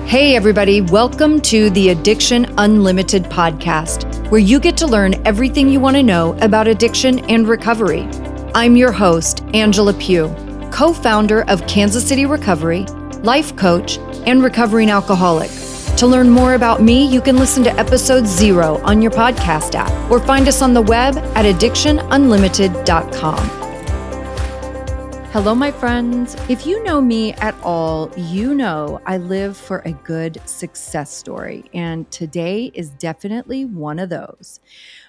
Hey, everybody, welcome to the Addiction Unlimited podcast, where you get to learn everything you want to know about addiction and recovery. I'm your host, Angela Pugh, co-founder of Kansas City Recovery, life coach, and recovering alcoholic. To learn more about me, you can listen to episode 0 on your podcast app or find us on the web at addictionunlimited.com. Hello, my friends. If you know me at all, you know I live for a good success story, and today is definitely one of those.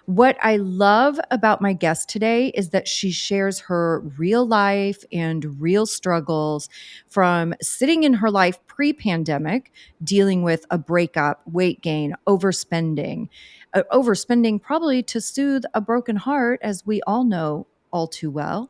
What I love about my guest today is that she shares her real life and real struggles from sitting in her life pre-pandemic, dealing with a breakup, weight gain, overspending probably to soothe a broken heart, as we all know all too well,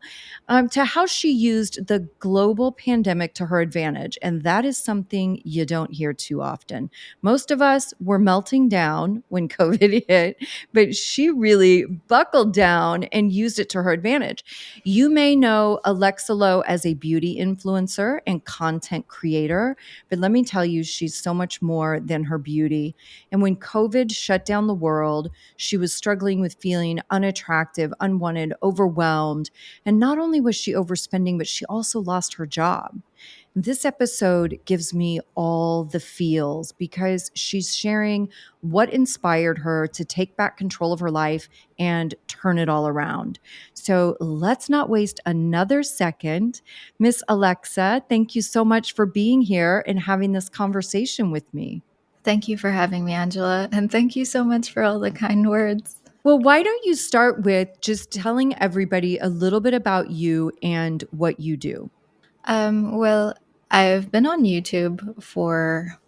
to how she used the global pandemic to her advantage. And that is something you don't hear too often. Most of us were melting down when COVID hit, but she really buckled down and used it to her advantage. You may know Alexa Lowe as a beauty influencer and content creator, but let me tell you, she's so much more than her beauty. And when COVID shut down the world, she was struggling with feeling unattractive, unwanted, overwhelmed. And not only was she overspending, but she also lost her job. This episode gives me all the feels because she's sharing what inspired her to take back control of her life and turn it all around. So let's not waste another second. Miss Alexa, thank you so much for being here and having this conversation with me. Thank you for having me, Angela. And thank you so much for all the kind words. Well, why don't you start with just telling everybody a little bit about you and what you do? Well, I've been on YouTube for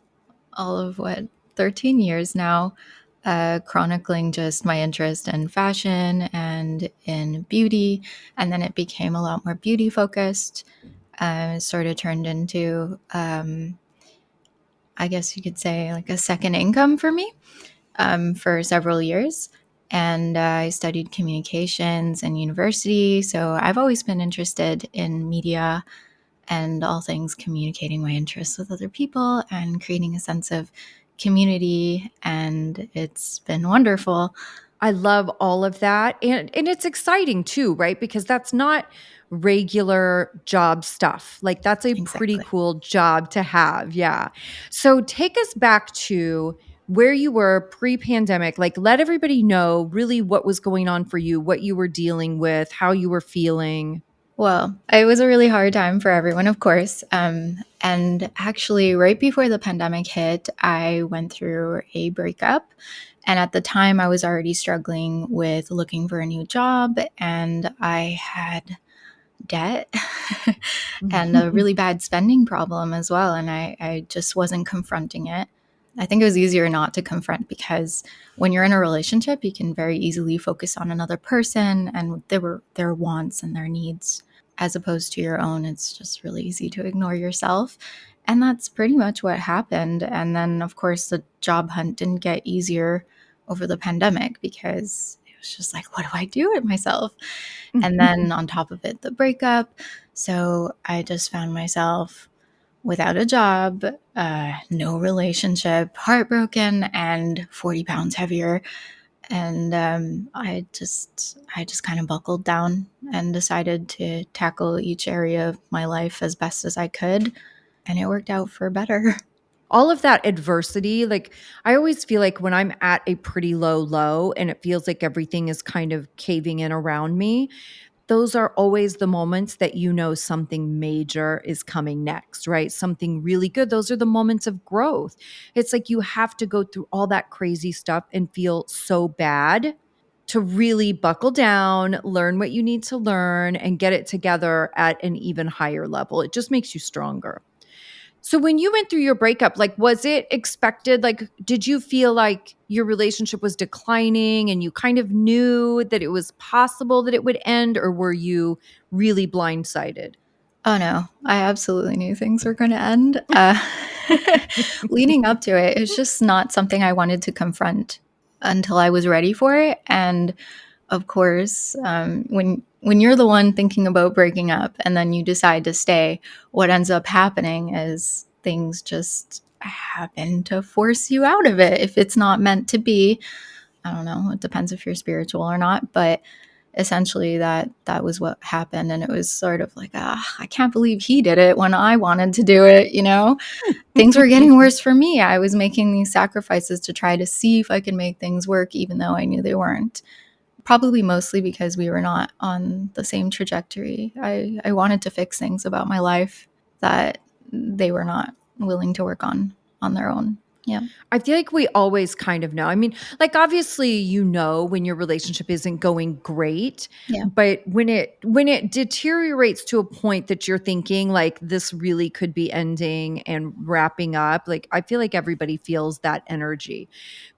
13 years now, chronicling just my interest in fashion and in beauty. And then it became a lot more beauty focused. It sort of turned into, I guess you could say, like a second income for me for several years. And I studied communications in university. So I've always been interested in media and all things communicating my interests with other people and creating a sense of community. And it's been wonderful. I love all of that. And it's exciting too, right? Because that's not regular job stuff. Like that's a pretty Exactly. cool job to have. Yeah. So take us back to where you were pre-pandemic. Like let everybody know really what was going on for you, what you were dealing with, how you were feeling. Well, it was a really hard time for everyone, of course. And actually, right before the pandemic hit, I went through a breakup. And at the time, I was already struggling with looking for a new job, and I had debt and a really bad spending problem as well. And I just wasn't confronting it. I think it was easier not to confront because when you're in a relationship, you can very easily focus on another person and their wants and their needs as opposed to your own. It's just really easy to ignore yourself. And that's pretty much what happened. And then, of course, the job hunt didn't get easier over the pandemic because it was just like, what do I do with myself? And then on top of it, the breakup. So I just found myself without a job, no relationship, heartbroken, and 40 pounds heavier. And I just kind of buckled down and decided to tackle each area of my life as best as I could. And it worked out for better. All of that adversity, like I always feel like when I'm at a pretty low and it feels like everything is kind of caving in around me, those are always the moments that you know something major is coming next, right? Something really good. Those are the moments of growth. It's like you have to go through all that crazy stuff and feel so bad to really buckle down, learn what you need to learn, and get it together at an even higher level. It just makes you stronger. So when you went through your breakup, like was it expected? Like did you feel like your relationship was declining and you kind of knew that it was possible that it would end, or were you really blindsided? Oh no, I absolutely knew things were going to end. Leading up to it, it's just not something I wanted to confront until I was ready for it. And of course, when you're the one thinking about breaking up and then you decide to stay, what ends up happening is things just happen to force you out of it if it's not meant to be. I don't know. It depends if you're spiritual or not, but essentially that was what happened. And it was sort of like, I can't believe he did it when I wanted to do it, you know? Things were getting worse for me. I was making these sacrifices to try to see if I could make things work, even though I knew they weren't. Probably mostly because we were not on the same trajectory. I wanted to fix things about my life that they were not willing to work on their own. Yeah. I feel like we always kind of know. I mean, like obviously you know when your relationship isn't going great, Yeah. but when it deteriorates to a point that you're thinking like this really could be ending and wrapping up, like I feel like everybody feels that energy.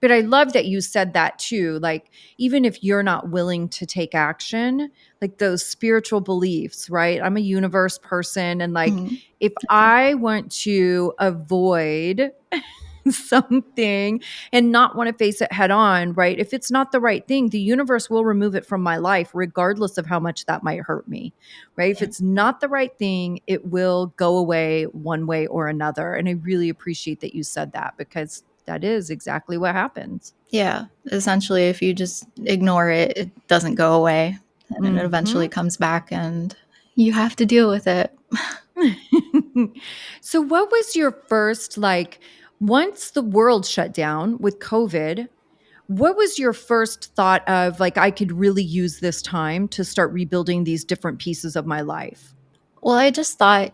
But I love that you said that too. Like even if you're not willing to take action, like those spiritual beliefs, right? I'm a universe person and like Mhm. if Okay. I want to avoid something and not want to face it head on, right? If it's not the right thing, the universe will remove it from my life, regardless of how much that might hurt me, right? If Yeah. it's not the right thing, it will go away one way or another. And I really appreciate that you said that because that is exactly what happens. Yeah. Essentially, if you just ignore it, it doesn't go away and it eventually Hmm. comes back and you have to deal with it. So, what was your first, like, once the world shut down with COVID? What was your first thought of like, I could really use this time to start rebuilding these different pieces of my life? Well, I just thought,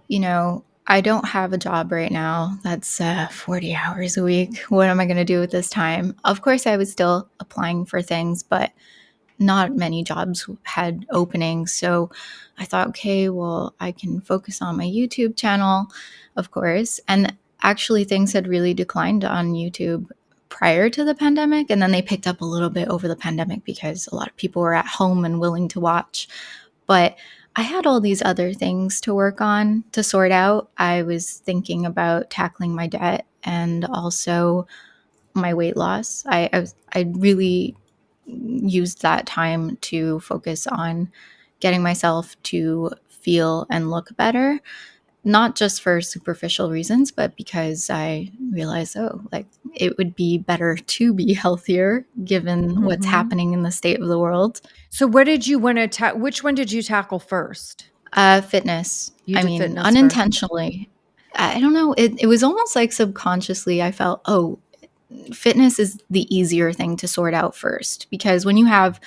I don't have a job right now that's 40 hours a week. What am I going to do with this time? Of course, I was still applying for things, but not many jobs had openings. So I thought, okay, well, I can focus on my YouTube channel, of course. And actually, things had really declined on YouTube prior to the pandemic. And then they picked up a little bit over the pandemic because a lot of people were at home and willing to watch. But I had all these other things to work on to sort out. I was thinking about tackling my debt and also my weight loss. I really used that time to focus on getting myself to feel and look better, not just for superficial reasons, but because I realized, oh, like it would be better to be healthier given what's Mhm. happening in the state of the world. So what did you wanna which one did you tackle first? Fitness. You I did mean, fitness first. unintentionally. I don't know. It was almost like subconsciously I felt, oh, fitness is the easier thing to sort out first. Because when you have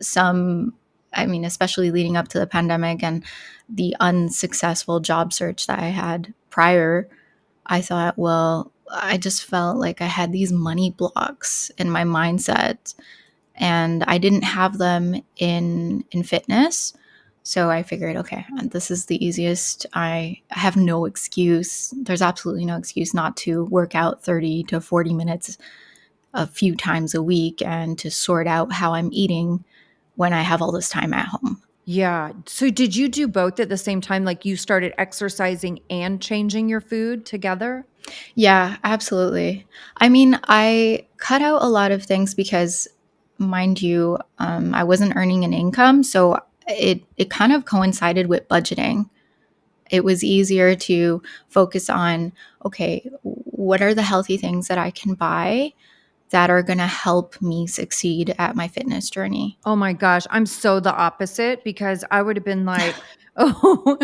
some, I mean, especially leading up to the pandemic and the unsuccessful job search that I had prior, I thought, well, I just felt like I had these money blocks in my mindset and I didn't have them in fitness. So I figured, okay, this is the easiest. I have no excuse. There's absolutely no excuse not to work out 30 to 40 minutes a few times a week and to sort out how I'm eating when I have all this time at home. Yeah. So did you do both at the same time? Like, you started exercising and changing your food together? Yeah, absolutely. I mean, I cut out a lot of things because, mind you, I wasn't earning an income, so it kind of coincided with budgeting. It was easier to focus on, okay, what are the healthy things that I can buy that are going to help me succeed at my fitness journey? Oh my gosh, I'm so the opposite because I would have been like, "Oh,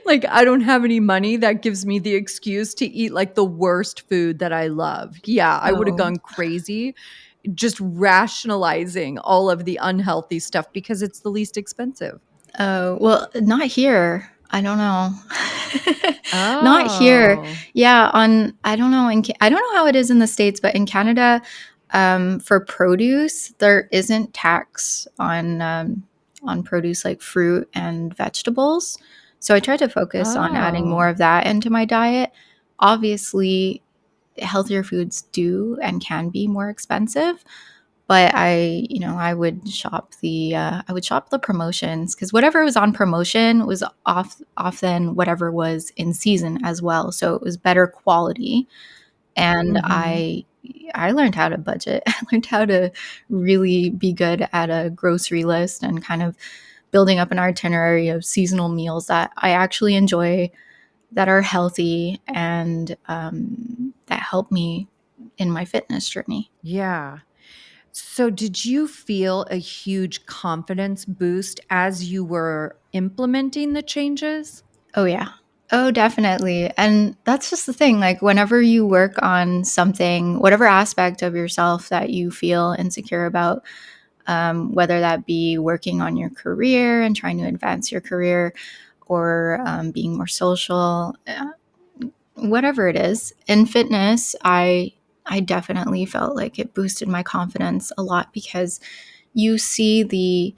like, I don't have any money." That gives me the excuse to eat, like, the worst food that I love. Yeah, I would have Oh, gone crazy just rationalizing all of the unhealthy stuff because it's the least expensive. oh, well, not here. I don't know. Not here. Oh. Yeah, I don't know I don't know how it is in the States, but in Canada, for produce, there isn't tax on produce like fruit and vegetables. So I try to focus on adding more Oh. of that into my diet. Obviously, healthier foods do and can be more expensive, but I would shop the promotions because whatever was on promotion was often whatever was in season as well. So it was better quality, and Mhm. I learned how to budget. I learned how to really be good at a grocery list and kind of building up an itinerary of seasonal meals that I actually enjoy, that are healthy, and that helped me in my fitness journey. Yeah. So, did you feel a huge confidence boost as you were implementing the changes? Oh, yeah. Oh, definitely. And that's just the thing. Like, whenever you work on something, whatever aspect of yourself that you feel insecure about, whether that be working on your career and trying to advance your career, or being more social, whatever it is, in fitness, I definitely felt like it boosted my confidence a lot because you see the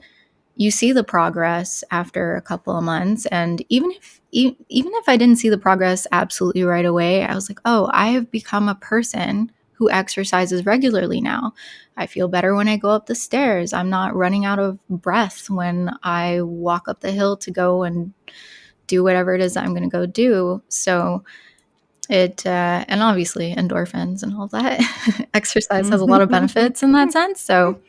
you see the progress after a couple of months. And even if I didn't see the progress absolutely right away, I was like, oh, I have become a person who exercises regularly now. I feel better when I go up the stairs. I'm not running out of breath when I walk up the hill to go and do whatever it is that I'm going to go do. So it and obviously endorphins and all that. Exercise has a lot of benefits in that sense. So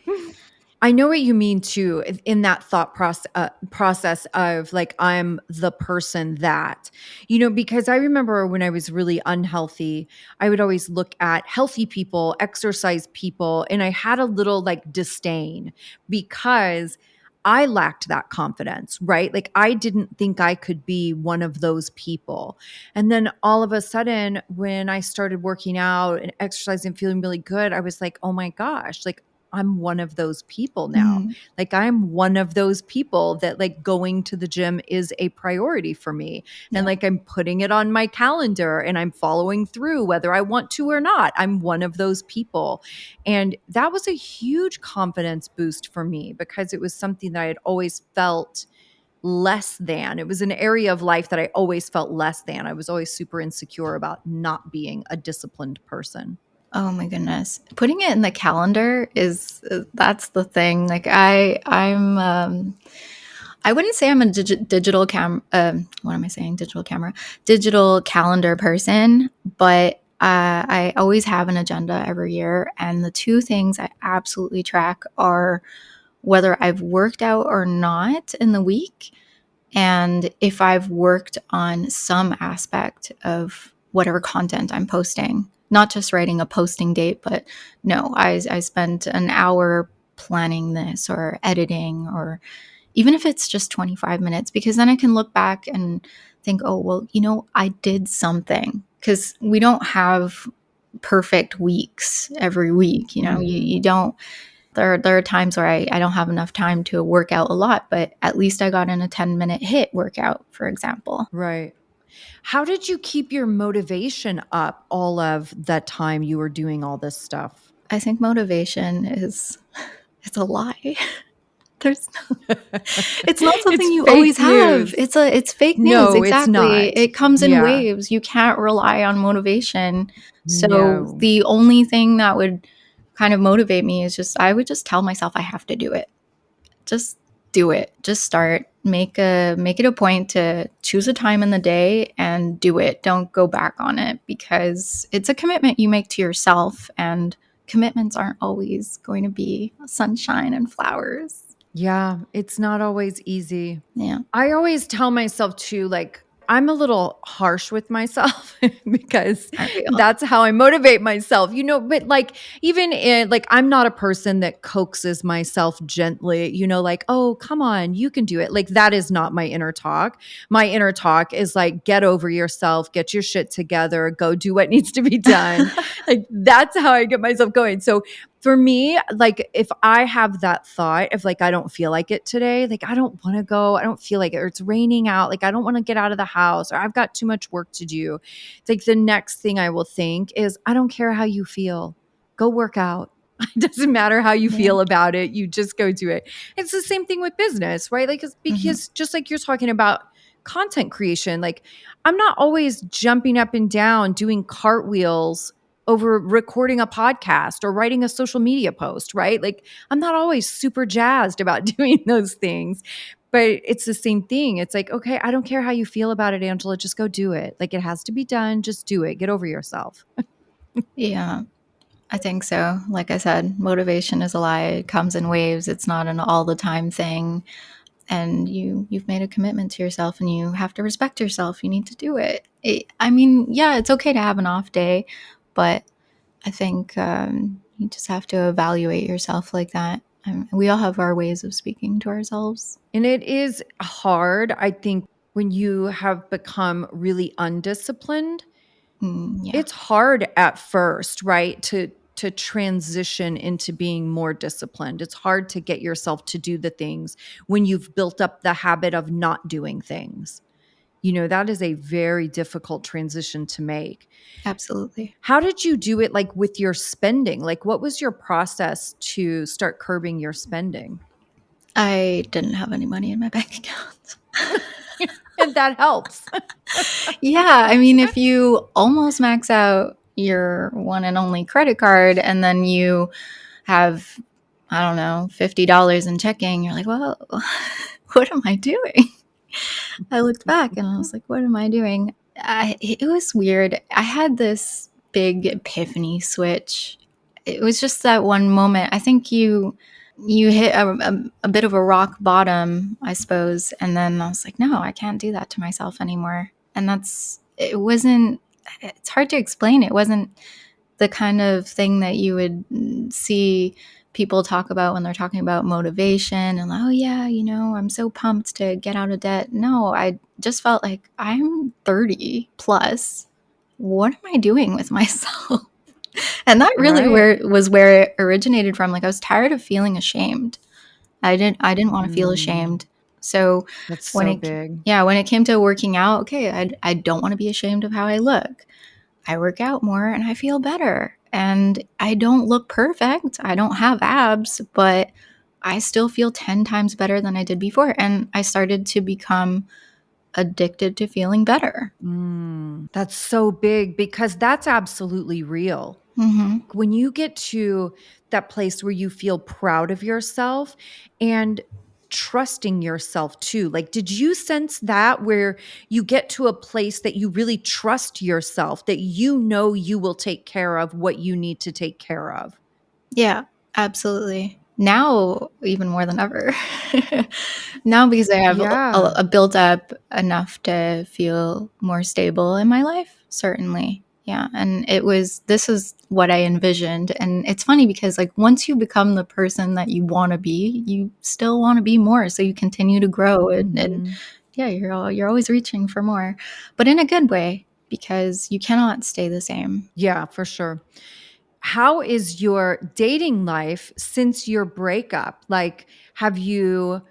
I know what you mean too, in that thought process of like, I'm the person that, because I remember when I was really unhealthy, I would always look at healthy people, exercise people, and I had a little like disdain because I lacked that confidence, right? Like, I didn't think I could be one of those people. And then all of a sudden, when I started working out and exercising, feeling really good, I was like, oh my gosh, like, I'm one of those people now. mhm, Like, I'm one of those people that like going to the gym is a priority for me. And yeah. like I'm putting it on my calendar and I'm following through whether I want to or not. I'm one of those people. And that was a huge confidence boost for me because it was something that I had always felt less than. It was an area of life that I always felt less than. I was always super insecure about not being a disciplined person. Oh my goodness. Putting it in the calendar is that's the thing. Like I wouldn't say I'm a digital what am I saying? Digital camera. Digital calendar person, but I always have an agenda every year, and the two things I absolutely track are whether I've worked out or not in the week, and if I've worked on some aspect of whatever content I'm posting, not just writing a posting date, but no, I spent an hour planning this or editing, or even if it's just 25 minutes, because then I can look back and think, oh, well, I did something, because we don't have perfect weeks every week. Mhm. You don't, there are times where I don't have enough time to work out a lot, but at least I got in a 10-minute hit workout, for example. Right. How did you keep your motivation up all of the time you were doing all this stuff? I think motivation is it's a lie. There's It's not It's something you fake always have. news. It's fake news, No, it's exactly. not. It comes in Yeah. waves. You can't rely on motivation. So No. the only thing that would kind of motivate me is just I would just tell myself I have to do it. Just do it. Just start. Make it a point to choose a time in the day and do it. Don't go back on it, because it's a commitment you make to yourself, and commitments aren't always going to be sunshine and flowers. Yeah, it's not always easy. Yeah. I always tell myself too, like, I'm a little harsh with myself because Aren't we all? that's how I motivate myself, but like, even in, like, I'm not a person that coaxes myself gently, like, oh, come on, you can do it. Like, that is not my inner talk. My inner talk is like, get over yourself, get your shit together, go do what needs to be done. Like, that's how I get myself going. So, for me, like, if I have that thought of like, I don't feel like it today, like, I don't want to go, I don't feel like it, or it's raining out, like, I don't want to get out of the house, or I've got too much work to do. It's like the next thing I will think is, I don't care how you feel, go work out. It doesn't matter how you Yeah. feel about it, you just go do it. It's the same thing with business, right? Like, Mhm. because just like you're talking about content creation, like, I'm not always jumping up and down doing cartwheels over recording a podcast or writing a social media post, right? Like, I'm not always super jazzed about doing those things, but it's the same thing. It's like, okay, I don't care how you feel about it, Angela, just go do it. Like, it has to be done, just do it. Get over yourself. Yeah, I think so. Like I said, motivation is a lie. It comes in waves. It's not an all the time thing. And you've made a commitment to yourself, and you have to respect yourself. You need to do it. I mean, yeah, it's okay to have an off day, But I think you just have to evaluate yourself like that. We all have our ways of speaking to ourselves. And it is hard, I think, when you have become really undisciplined. Yeah, It's hard at first, right? To transition into being more disciplined. It's hard to get yourself to do the things when you've built up the habit of not doing things. That is a very difficult transition to make. absolutely. How did you do it, like, with your spending? Like, what was your process to start curbing your spending? I didn't have any money in my bank account. And that helps. Yeah, I mean, if you almost max out your one and only credit card and then you have, I don't know, $50 in checking, you're like, well, what am I doing? I looked back and I was like, what am I doing? It was weird. I had this big epiphany switch. It was just that one moment. I think you hit a bit of a rock bottom, I suppose. And then I was like, no, I can't do that to myself anymore. And it wasn't, it's hard to explain. It wasn't the kind of thing that you would see people talk about when they're talking about motivation and, oh yeah, I'm so pumped to get out of debt. No, I just felt like I'm 30 plus. What am I doing with myself? And that really Right. where it originated from. Like, I was tired of feeling ashamed. I didn't want to feel Mm, ashamed. So that's when so it big. yeah, when it came to working out, okay, I don't want to be ashamed of how I look. I work out more and I feel better. And I don't look perfect. I don't have abs, but I still feel 10 times better than I did before. And I started to become addicted to feeling better. That's so big because that's absolutely real. Hmm. When you get to that place where you feel proud of yourself and trusting yourself too, like, did you sense that where you get to a place that you really trust yourself, that you will take care of what you need to take care of? Yeah, absolutely. Now, even more than ever. Now, because I have Yeah. a built up enough to feel more stable in my life, certainly. Yeah. And this is what I envisioned. And it's funny because, like, once you become the person that you want to be, you still want to be more. So you continue to grow. And Mhm. yeah, you're always reaching for more, but in a good way because you cannot stay the same. Yeah, for sure. How is your dating life since your breakup? Like, have you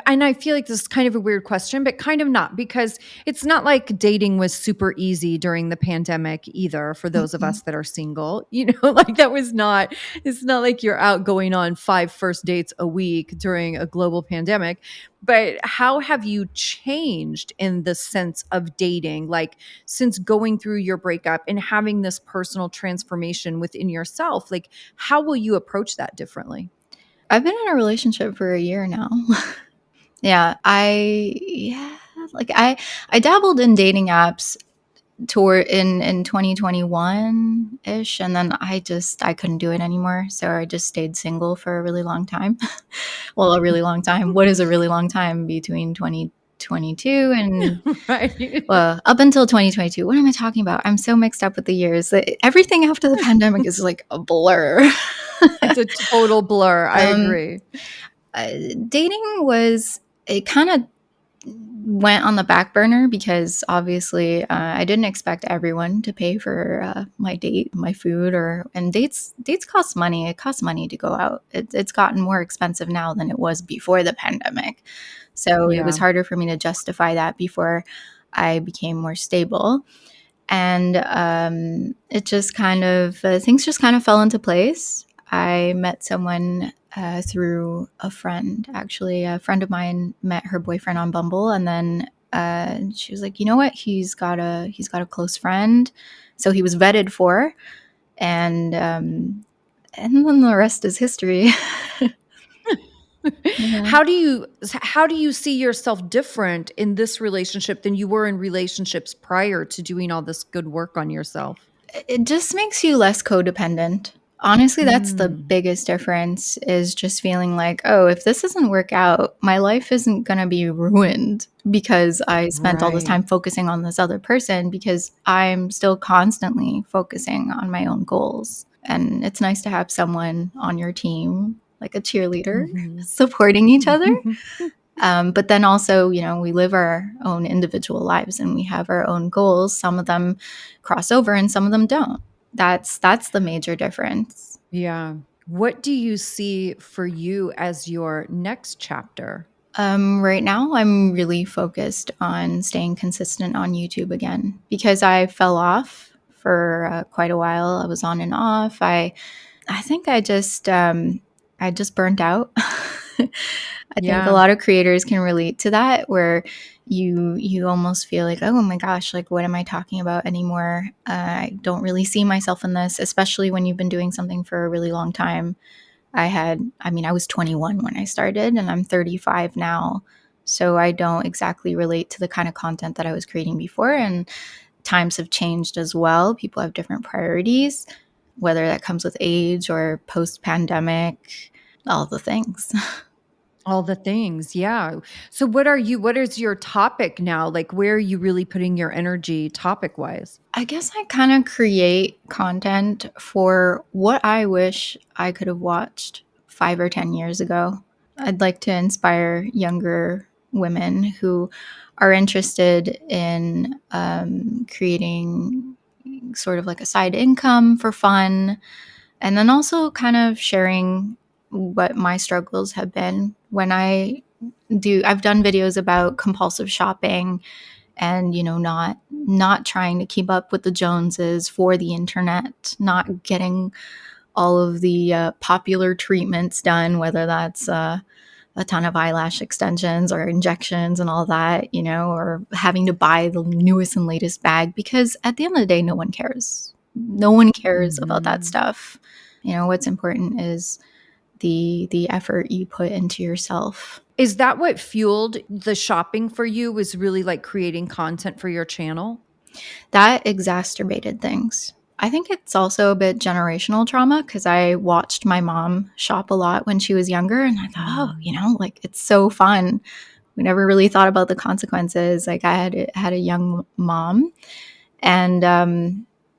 and I feel like this is kind of a weird question, but kind of not, because it's not like dating was super easy during the pandemic either for those of Mm-mm. us that are single. Like, that was not it's not like you're out going on 5 first dates a week during a global pandemic. But how have you changed in the sense of dating? Like, since going through your breakup and having this personal transformation within yourself, like, how will you approach that differently? I've been in a relationship for a year now. Yeah, like I dabbled in dating apps toward in 2021-ish, and then I couldn't do it anymore, so I just stayed single for a really long time. Well, a really long time. What is a really long time between 2022 and Right. well, up until 2022. What am I talking about? I'm so mixed up with the years. Everything after the pandemic is like a blur. It's a total blur. I um, agree. uh, Dating was it kind of went on the back burner because obviously I didn't expect everyone to pay for my date, my food, and dates cost money. It costs money to go out. It's gotten more expensive now than it was before the pandemic, so it was Yeah. harder for me to justify that before I became more stable. And it just kind of things just kind of fell into place. I met someone through a friend. Actually, a friend of mine met her boyfriend on Bumble, and then she was like, "You know what? He's got a close friend." So he was vetted for, and then the rest is history. Yeah. How do you see yourself different in this relationship than you were in relationships prior to doing all this good work on yourself? It just makes you less codependent. Honestly, that's the Mm, biggest difference is just feeling like, oh, if this doesn't work out, my life isn't going to be ruined because I spent all this right. time focusing on this other person because I'm still constantly focusing on my own goals. And it's nice to have someone on your team, like a cheerleader, Mhm. supporting each other. But then also, we live our own individual lives and we have our own goals. Some of them cross over and some of them don't. That's the major difference. Yeah. What do you see for you as your next chapter? Right now, I'm really focused on staying consistent on YouTube again because I fell off for quite a while. I was on and off. I think I just burnt out. I think a Yeah. lot of creators can relate to that, where you almost feel like, oh my gosh, like what am I talking about anymore? I don't really see myself in this, especially when you've been doing something for a really long time. I was 21 when I started and I'm 35 now. So I don't exactly relate to the kind of content that I was creating before. And times have changed as well. People have different priorities, whether that comes with age or post pandemic, all the things. All the things. Yeah. So what is your topic now? Like where are you really putting your energy topic wise? I guess I kind of create content for what I wish I could have watched 5 or 10 years ago. I'd like to inspire younger women who are interested in creating sort of like a side income for fun, and then also kind of sharing what my struggles have been when I've done videos about compulsive shopping and not trying to keep up with the Joneses for the internet, not getting all of the popular treatments done, whether that's a ton of eyelash extensions or injections and all that, or having to buy the newest and latest bag, because at the end of the day, no one cares. No one cares about that Mhm. stuff. What's important is the effort you put into yourself. Is that what fueled the shopping for you, was really like creating content for your channel? That exacerbated things. I think it's also a bit generational trauma because I watched my mom shop a lot when she was younger and I thought, oh, Mm. like it's so fun. We never really thought about the consequences. Like I had a young mom, and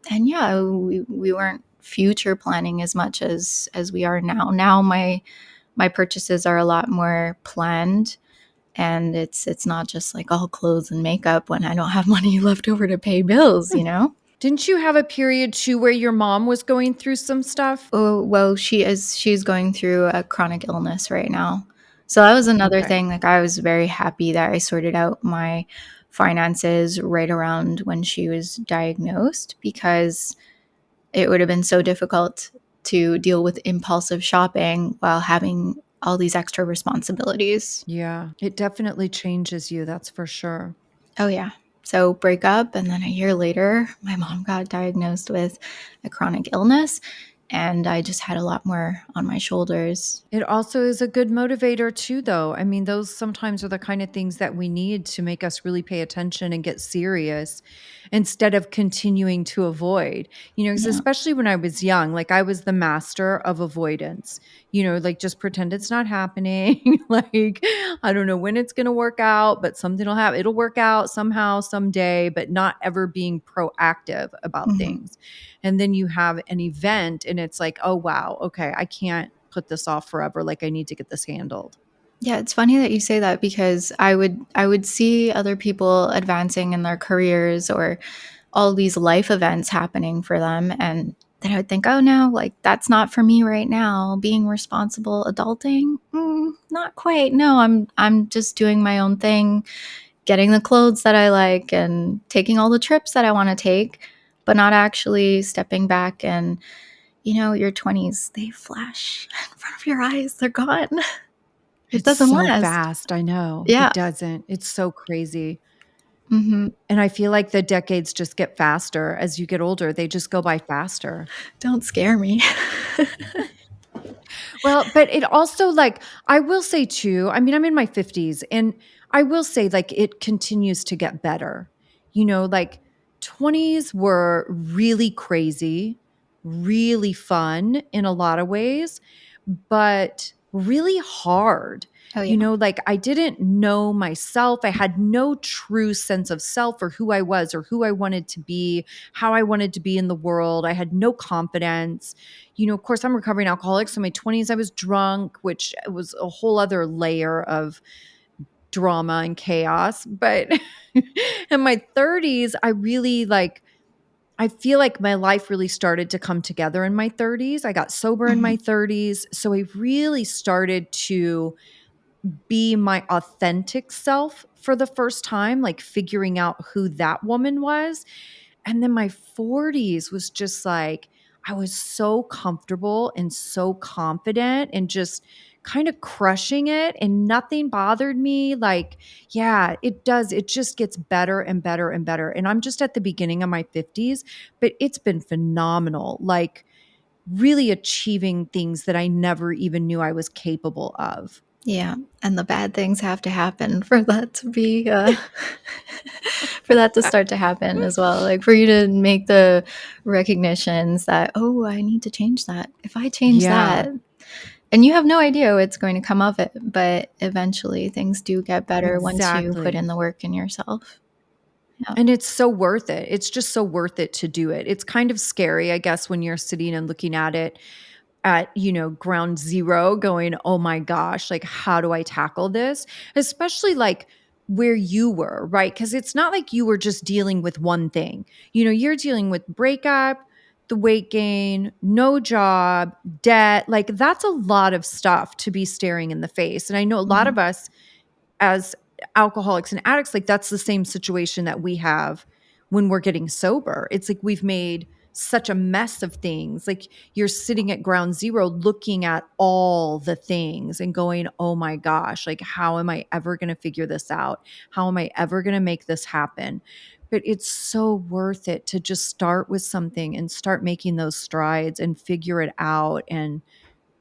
yeah, we weren't future planning as much as we are now. Now my purchases are a lot more planned, and it's not just like all clothes and makeup when I don't have money left over to pay bills. Didn't you have a period too where your mom was going through some stuff? Oh, well, she's going through a chronic illness right now. So that was another Okay. thing. Like I was very happy that I sorted out my finances right around when she was diagnosed, because it would have been so difficult to deal with impulsive shopping while having all these extra responsibilities. Yeah. It definitely changes you, that's for sure. Oh, yeah. So break up, and then a year later, my mom got diagnosed with a chronic illness, and I just had a lot more on my shoulders. It also is a good motivator too, though. I mean, those sometimes are the kind of things that we need to make us really pay attention and get serious instead of continuing to avoid. 'Cause Yeah. especially when I was young, like I was the master of avoidance. Like just pretend it's not happening. Like I don't know when it's going to work out, but something will happen. It'll work out somehow, someday, but not ever being proactive about Mhm. things. And then you have an event and it's like, oh, wow, okay, I can't put this off forever. Like, I need to get this handled. Yeah, it's funny that you say that because I would see other people advancing in their careers or all these life events happening for them, and then I would think, "Oh no, like that's not for me right now. Being responsible adulting, not quite. No, I'm just doing my own thing, getting the clothes that I like and taking all the trips that I want to take, but not actually stepping back and your 20s, they flash in front of your eyes. They're gone. It It's doesn't so last." fast. I know. Yeah. It doesn't. It's so crazy. Mhm. And I feel like the decades just get faster as you get older. They just go by faster. Don't scare me. Well, but it also like I will say too, I mean, I'm in my 50s and I will say like it continues to get better. Like 20s were really crazy. really fun in a lot of ways, but really hard. Oh, yeah. Like I didn't know myself. I had no true sense of self or who I was or who I wanted to be, how I wanted to be in the world. I had no confidence. Of course, I'm a recovering alcoholic. So in my 20s, I was drunk, which was a whole other layer of drama and chaos. But in my 30s, I feel like my life really started to come together in my 30s. I got sober in my 30s. So I really started to be my authentic self for the first time, like figuring out who that woman was. And then my 40s was just like, I was so comfortable and so confident and just kind of crushing it, and nothing bothered me. Like, yeah, it does. It just gets better and better and better. And I'm just at the beginning of my 50s, but it's been phenomenal. Like, really achieving things that I never even knew I was capable of. Yeah, and the bad things have to happen for that to be for that to start to happen as well. Like for you to make the recognitions that, oh, I need to change that. If I change Yeah, that, and you have no idea what's going to come of it, but eventually things do get better once you put in exactly. the work in yourself. Yeah. And it's so worth it. It's just so worth it to do it. It's kind of scary, I guess, when you're sitting and looking at it at, ground zero, going, oh my gosh, like, how do I tackle this? Especially like where you were, right? Because it's not like you were just dealing with one thing. You're dealing with breakup, the weight gain, no job, debt. Like, that's a lot of stuff to be staring in the face. And I know a lot Mhm. of us as alcoholics and addicts, like that's the same situation that we have when we're getting sober. It's like we've made such a mess of things. Like you're sitting at ground zero looking at all the things and going, oh my gosh, like how am I ever going to figure this out? How am I ever going to make this happen? But it's so worth it to just start with something and start making those strides and figure it out. And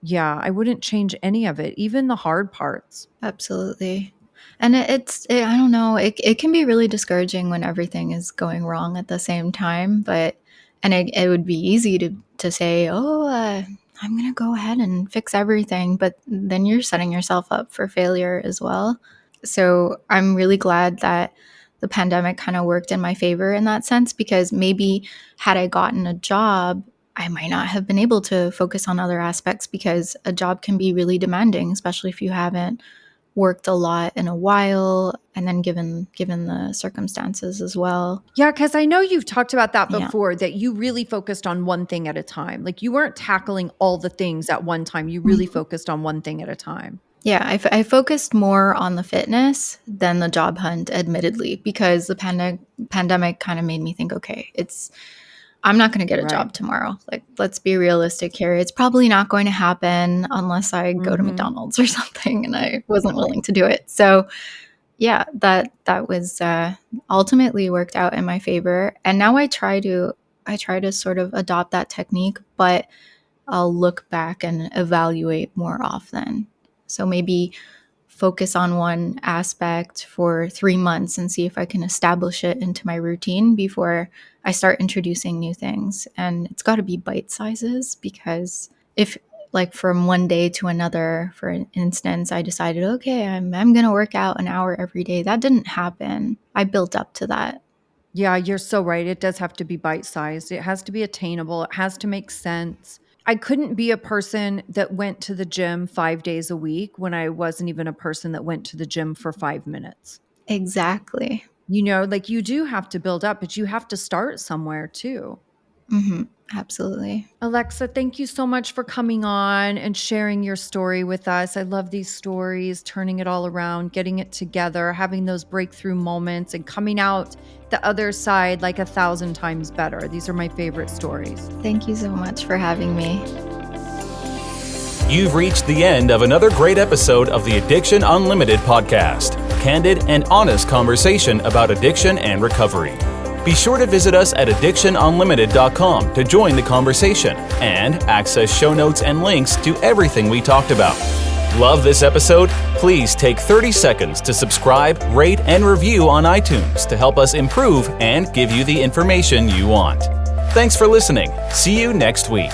yeah, I wouldn't change any of it, even the hard parts. Absolutely. And I don't know, it can be really discouraging when everything is going wrong at the same time, but and it would be easy to say, "Oh, I'm gonna go ahead and fix everything," but then you're setting yourself up for failure as well. So I'm really glad that the pandemic kind of worked in my favor in that sense, because maybe had I gotten a job, I might not have been able to focus on other aspects, because a job can be really demanding, especially if you haven't worked a lot in a while, and then given the circumstances as well. Yeah, because I know you've talked about that Yeah. before, that you really focused on one thing at a time. Like you weren't tackling all the things at one time. You really Mhm. focused on one thing at a time. Yeah, I focused more on the fitness than the job hunt, admittedly, because the pandemic kind of made me think, okay, I'm not going to get a Right. job tomorrow. Like, let's be realistic here. It's probably not going to happen unless I go to Mm-hmm. McDonald's or something, and I wasn't Right. willing to do it. So yeah, that was ultimately worked out in my favor. And now I try to sort of adopt that technique, but I'll look back and evaluate more often. So maybe focus on one aspect for 3 months and see if I can establish it into my routine before I start introducing new things. And it's got to be bite sizes, because if, like, from one day to another, for instance, I decided, okay, I'm going to work out an hour every day. That didn't happen. I built up to that. Yeah, you're so right. It does have to be bite-sized. It has to be attainable. It has to make sense. I couldn't be a person that went to the gym 5 days a week when I wasn't even a person that went to the gym for 5 minutes. Exactly. Like you do have to build up, but you have to start somewhere too. Absolutely. Alexa, thank you so much for coming on and sharing your story with us. I love these stories, turning it all around, getting it together, having those breakthrough moments, and coming out the other side like 1,000 times better. These are my favorite stories. Thank you so much for having me. You've reached the end of another great episode of the Addiction Unlimited podcast. Candid and honest conversation about addiction and recovery. Be sure to visit us at addictionunlimited.com to join the conversation and access show notes and links to everything we talked about. Love this episode? Please take 30 seconds to subscribe, rate, and review on iTunes to help us improve and give you the information you want. Thanks for listening. See you next week.